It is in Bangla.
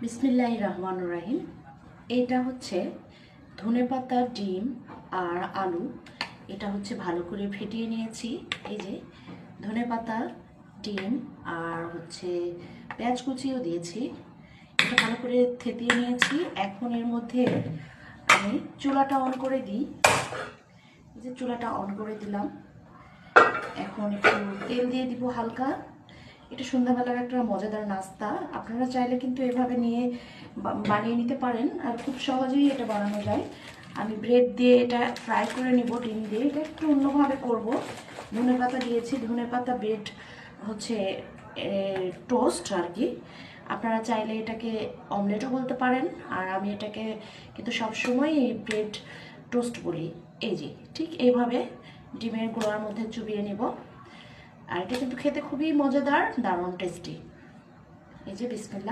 বিসমিল্লাহির রহমানির রহিম। এটা হচ্ছে ধনেপাতা, ডিম আর আলু। এটা হচ্ছে ভালো করে ফেটিয়ে নিয়েছি। এই যে ধনেপাতা, ডিম আর হচ্ছে পেঁয়াজ কুচিও দিয়েছি। এটা ভালো করে থেতিয়ে নিয়েছি। এখন এর মধ্যে আমি চুলাটা অন করে দিই। এই যে চুলাটা অন করে দিলাম। এখন একটু তেল দিয়ে দিব হালকা। এটা সন্ধ্যাবেলার একটা মজাদার নাস্তা। আপনারা চাইলে কিন্তু এভাবে নিয়ে বানিয়ে নিতে পারেন, আর খুব সহজেই এটা বানানো যায়। আমি ব্রেড দিয়ে এটা ফ্রাই করে নিব, ডিম দিয়ে। এটা একটু অন্যভাবে করব। ধনেপাতা দিয়েছি, ধনেপাতা ব্রেড হচ্ছে টোস্ট আর কি। আপনারা চাইলে এটাকে অমলেটও বলতে পারেন, আর আমি এটাকে কিন্তু সবসময় ব্রেড টোস্ট বলি। এই যে ঠিক এইভাবে ডিমের গোলার মধ্যে চুবিয়ে নেব। আর এটা কিন্তু খেতে খুবই মজাদার, দারুণ টেস্টি। এই যে বিসমিল্লাহ।